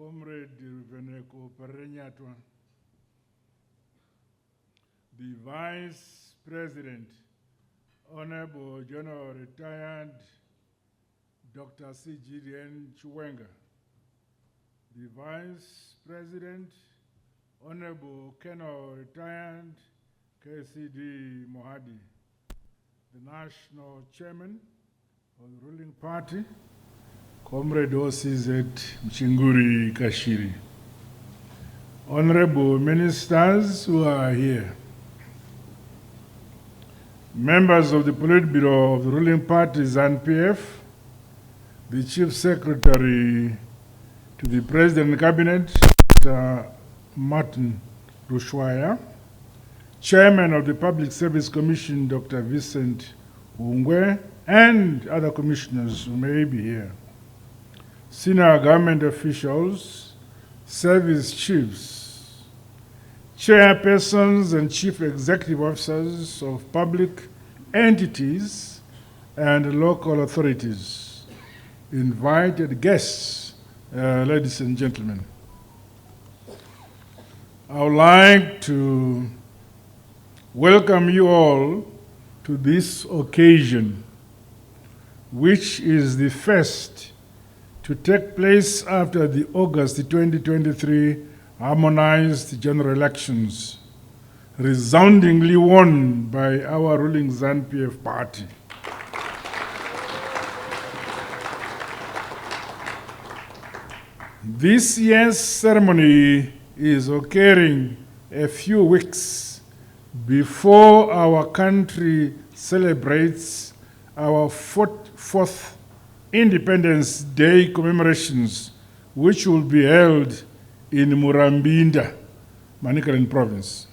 Comrade Ruveneko Perenyatwa, the Vice President, Honorable General Retired Dr. C.G.D.N. Chiwenga, the Vice President, Honorable Colonel Retired KCD Mohadi, the National Chairman of the ruling party, Comrade OCZ Mchinguri Kashiri, Honorable Ministers who are here, members of the Politburo of the ruling party ZANU-PF, the Chief Secretary to the President Cabinet, Dr. Martin Rushwaya, Chairman of the Public Service Commission, Dr. Vincent Ungwe, and other commissioners who may be here, senior government officials, service chiefs, chairpersons and chief executive officers of public entities and local authorities, invited guests, ladies and gentlemen. I would like to welcome you all to this occasion, which is the first to take place after the August 2023 harmonized general elections, resoundingly won by our ruling ZANU-PF party. This year's ceremony is occurring a few weeks before our country celebrates our fourth Independence Day commemorations, which will be held in Murambinda, Manicaland province.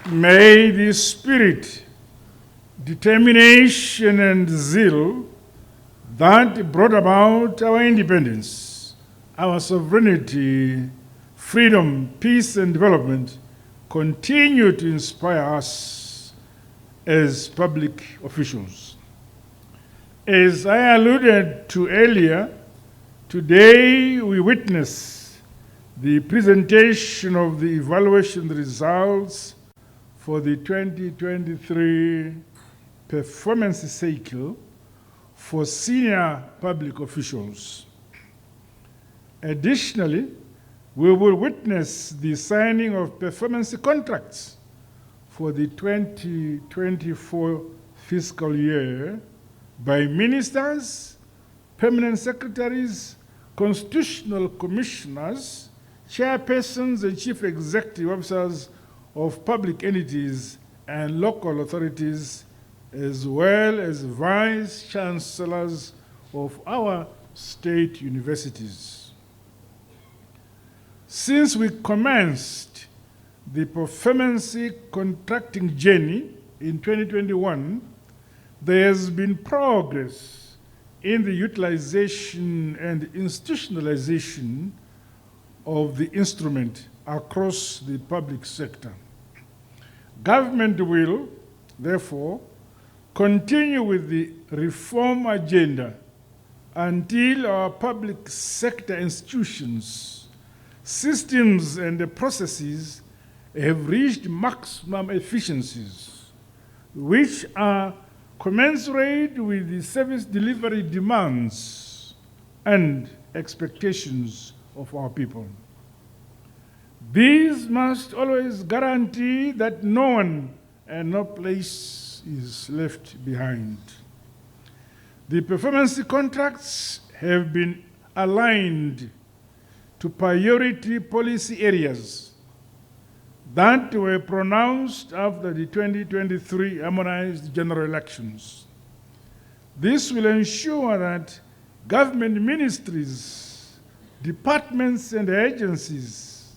May the spirit, determination, and zeal that brought about our independence, our sovereignty, freedom, peace, and development continue to inspire us as public officials. As I alluded to earlier, today we witness the presentation of the evaluation results for the 2023 performance cycle for senior public officials. Additionally, we will witness the signing of performance contracts for the 2024 fiscal year by ministers, permanent secretaries, constitutional commissioners, chairpersons, and chief executive officers of public entities and local authorities, as well as vice chancellors of our state universities. Since we commenced the performance contracting journey in 2021, there has been progress in the utilization and institutionalization of the instrument across the public sector. Government will, therefore, continue with the reform agenda until our public sector institutions, systems, and the processes have reached maximum efficiencies, which are commensurate with the service delivery demands and expectations of our people. These must always guarantee that no one and no place is left behind. The performance contracts have been aligned to priority policy areas that were pronounced after the 2023 harmonized general elections. This will ensure that government ministries, departments, and agencies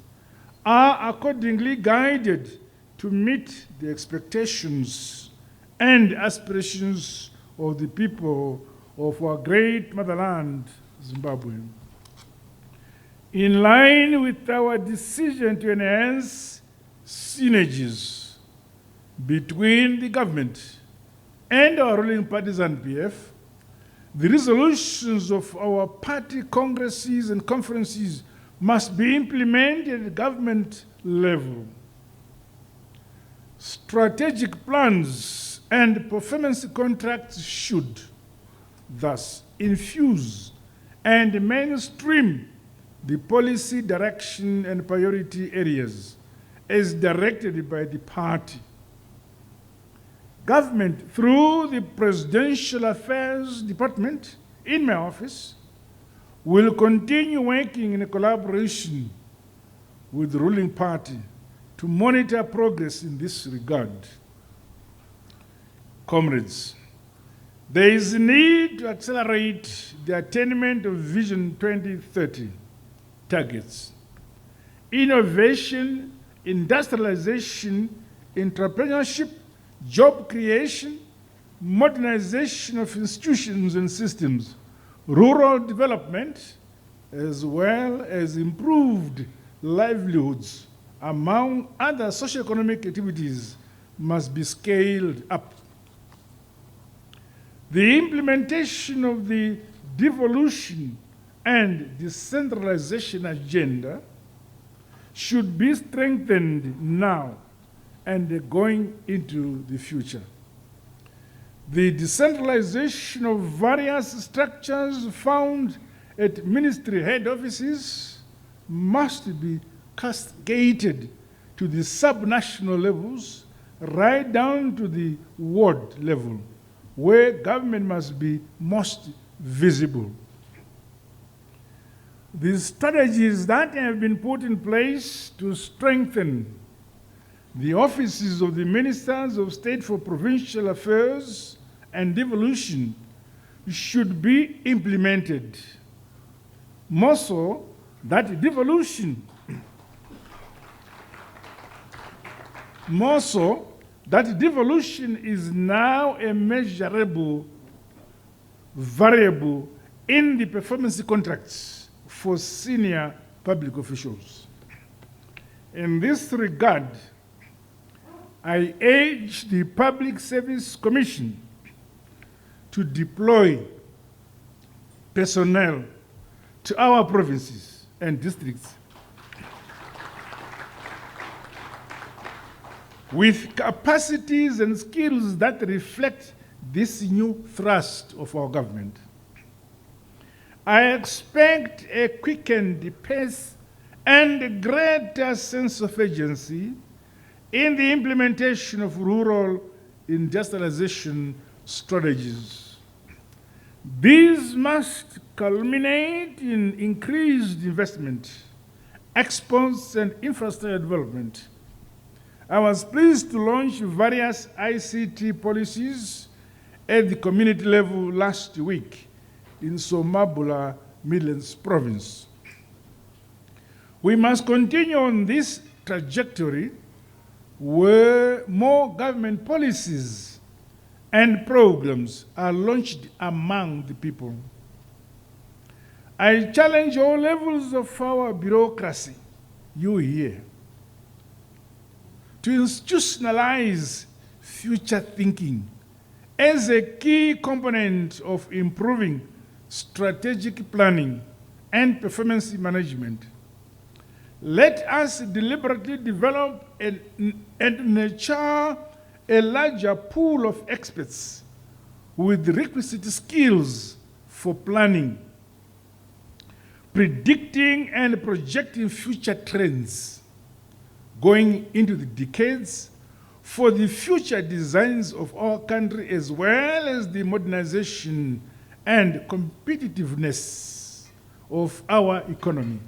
are accordingly guided to meet the expectations and aspirations of the people of our great motherland, Zimbabwe. In line with our decision to enhance synergies between the government and our ruling party ZANU-PF, The resolutions of our party congresses and conferences must be implemented at government level. Strategic plans and performance contracts should thus infuse and mainstream the policy direction and priority areas as directed by the party. Government, through the Presidential Affairs Department in my office, will continue working in collaboration with the ruling party to monitor progress in this regard. Comrades, there is a need to accelerate the attainment of Vision 2030 targets. Innovation, industrialization, entrepreneurship, job creation, modernization of institutions and systems, rural development, as well as improved livelihoods, among other socioeconomic activities, must be scaled up. The implementation of the devolution and decentralization agenda should be strengthened now and going into the future. The decentralization of various structures found at ministry head offices must be cascaded to the subnational levels, right down to the ward level, where government must be most visible. The strategies that have been put in place to strengthen the offices of the Ministers of State for Provincial Affairs and Devolution should be implemented. More so, that devolution is now a measurable variable in the performance contracts for senior public officials. In this regard, I urge the Public Service Commission to deploy personnel to our provinces and districts with capacities and skills that reflect this new thrust of our government. I expect a quickened pace and a greater sense of urgency in the implementation of rural industrialization strategies. These must culminate in increased investment, exports, and infrastructure development. I was pleased to launch various ICT policies at the community level last week in Somabula, Midlands Province. We must continue on this trajectory where more government policies and programs are launched among the people. I challenge all levels of our bureaucracy, you here, to institutionalize future thinking as a key component of improving strategic planning and performance management. Let us deliberately develop and nurture a larger pool of experts with the requisite skills for planning, predicting and projecting future trends going into the decades for the future designs of our country, as well as the modernization and competitiveness of our economy.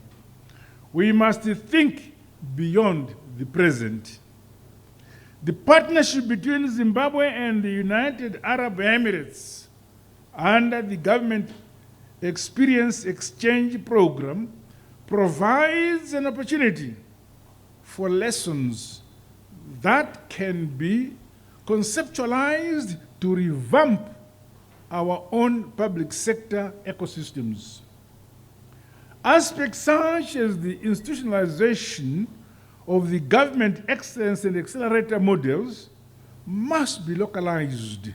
We must think beyond the present. The partnership between Zimbabwe and the United Arab Emirates under the Government Experience Exchange Program provides an opportunity for lessons that can be conceptualized to revamp our own public sector ecosystems. Aspects such as the institutionalization of the government excellence and accelerator models must be localized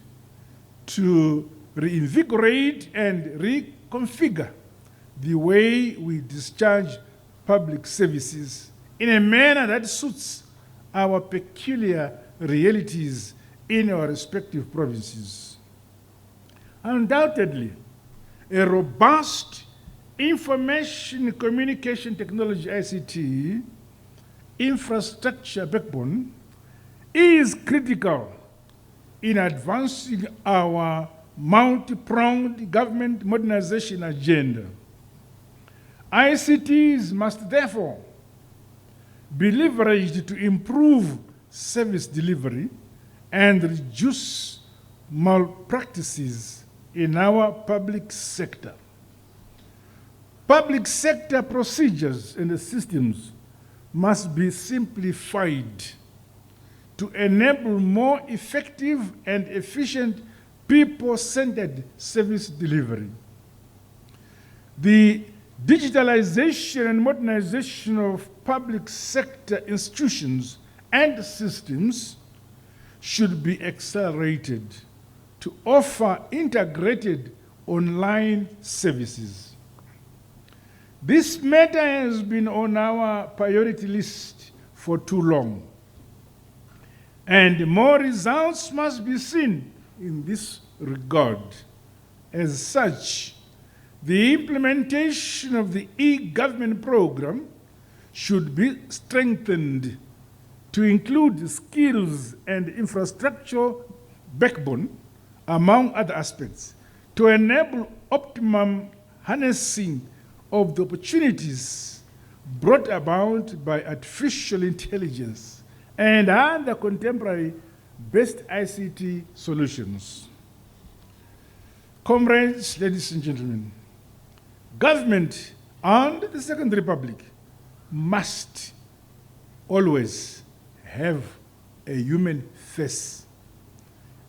to reinvigorate and reconfigure the way we discharge public services in a manner that suits our peculiar realities in our respective provinces. Undoubtedly, a robust information communication technology ICT infrastructure backbone is critical in advancing our multi-pronged government modernization agenda. ICTs must therefore be leveraged to improve service delivery and reduce malpractices in our public sector. Public sector procedures and systems must be simplified to enable more effective and efficient people-centered service delivery. The digitalization and modernization of public sector institutions and systems should be accelerated to offer integrated online services. This matter has been on our priority list for too long, and more results must be seen in this regard. As such, the implementation of the e-government program should be strengthened to include skills and infrastructure backbone, among other aspects, to enable optimum harnessing of the opportunities brought about by artificial intelligence and other contemporary best ICT solutions. Comrades, ladies and gentlemen, government and the Second Republic must always have a human face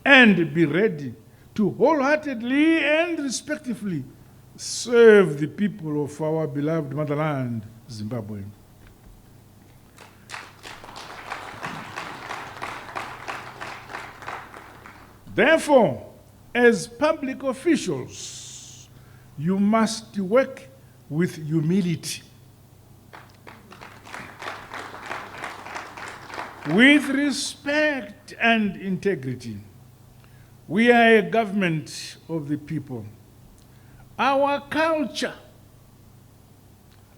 and be ready to wholeheartedly and respectively serve the people of our beloved motherland, Zimbabwe. Therefore, as public officials, you must work with humility, with respect and integrity. We are a government of the people. Our culture,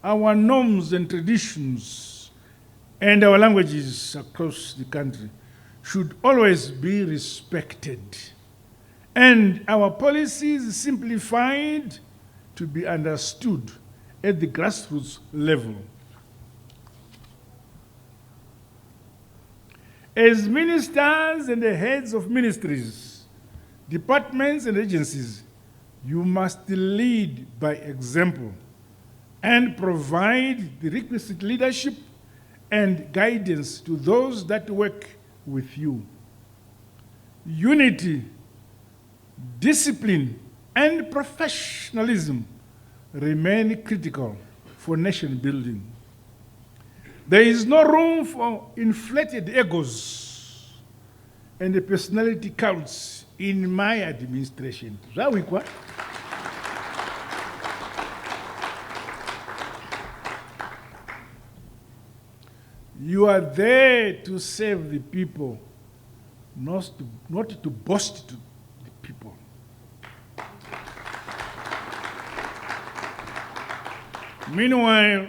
our norms and traditions, and our languages across the country should always be respected, and our policies simplified to be understood at the grassroots level. As ministers and the heads of ministries, departments and agencies, you must lead by example and provide the requisite leadership and guidance to those that work with you. Unity, discipline, and professionalism remain critical for nation building. There is no room for inflated egos and the personality cults in my administration. You are there to serve the people, not to boast to the people. Meanwhile,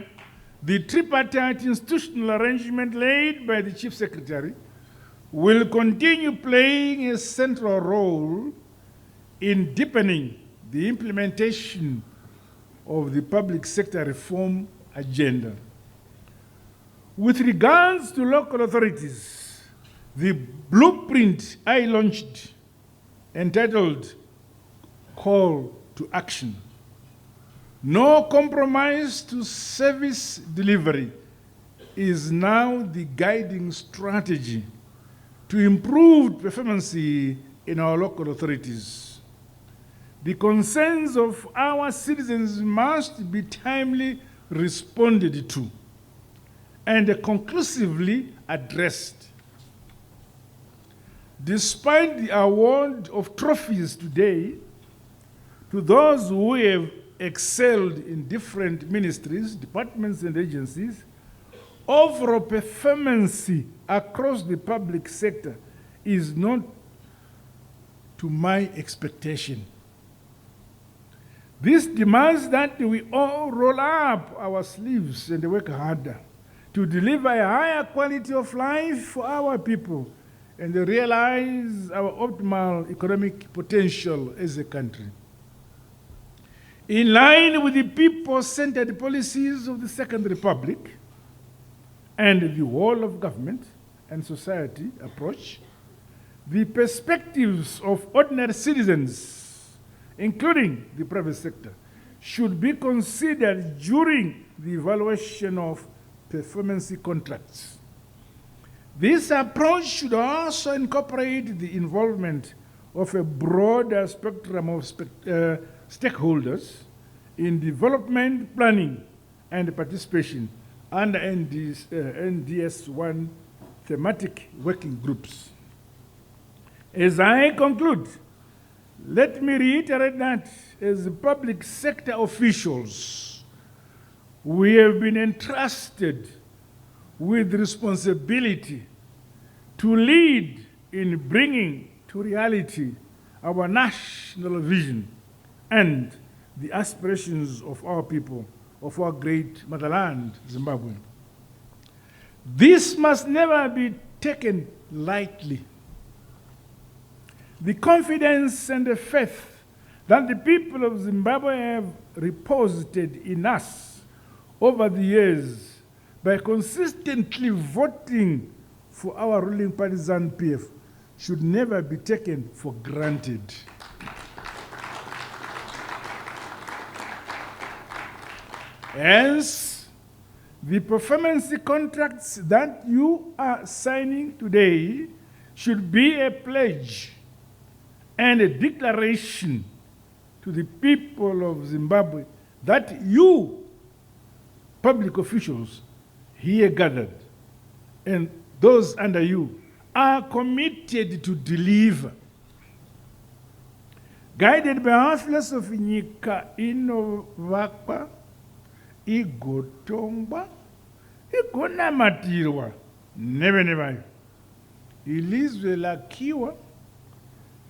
the tripartite institutional arrangement laid by the Chief Secretary will continue playing a central role in deepening the implementation of the public sector reform agenda. With regards to local authorities, the blueprint I launched, entitled Call to Action, No Compromise to Service Delivery, is now the guiding strategy to improve performance in our local authorities. The concerns of our citizens must be timely responded to and conclusively addressed. Despite the award of trophies today, to those who have excelled in different ministries, departments, and agencies, overall performance across the public sector is not to my expectation. This demands that we all roll up our sleeves and work harder to deliver a higher quality of life for our people and realize our optimal economic potential as a country. In line with the people-centered policies of the Second Republic and the whole of government and society approach, the perspectives of ordinary citizens, including the private sector, should be considered during the evaluation of performance contracts. This approach should also incorporate the involvement of a broader spectrum of stakeholders in development planning and participation under NDS1 thematic working groups. As I conclude, let me reiterate that as public sector officials, we have been entrusted with responsibility to lead in bringing to reality our national vision and the aspirations of our people, of our great motherland, Zimbabwe. This must never be taken lightly. The confidence and the faith that the people of Zimbabwe have reposed in us over the years by consistently voting for our ruling party ZANU-PF should never be taken for granted. Hence, the performance contracts that you are signing today should be a pledge and a declaration to the people of Zimbabwe that you, public officials here gathered, and those under you, are committed to deliver. Guided by our philosophy, nyika inovakwa, igotongwa, igonamatirwa, never. Ilizwe lakiwa,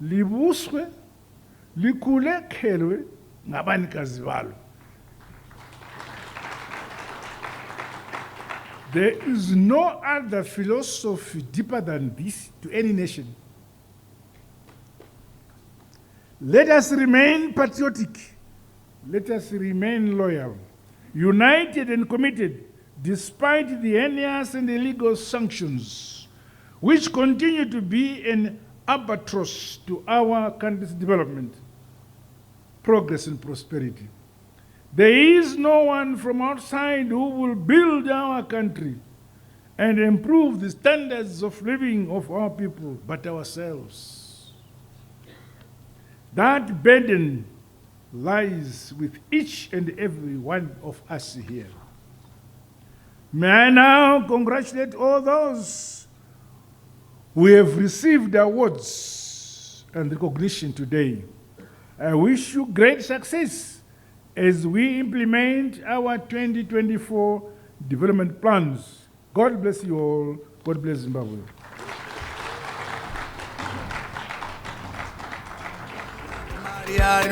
libuswe, likulekelwe, ngabanikazi balo. There is no other philosophy deeper than this to any nation. Let us remain patriotic. Let us remain loyal, united and committed, despite the heinous and illegal sanctions, which continue to be an albatross to our country's development, progress, and prosperity. There is no one from outside who will build our country and improve the standards of living of our people but ourselves. That burden lies with each and every one of us here. May I now congratulate all those who have received awards and recognition today. I wish you great success as we implement our 2024 development plans. God bless you all. God bless Zimbabwe. Maria,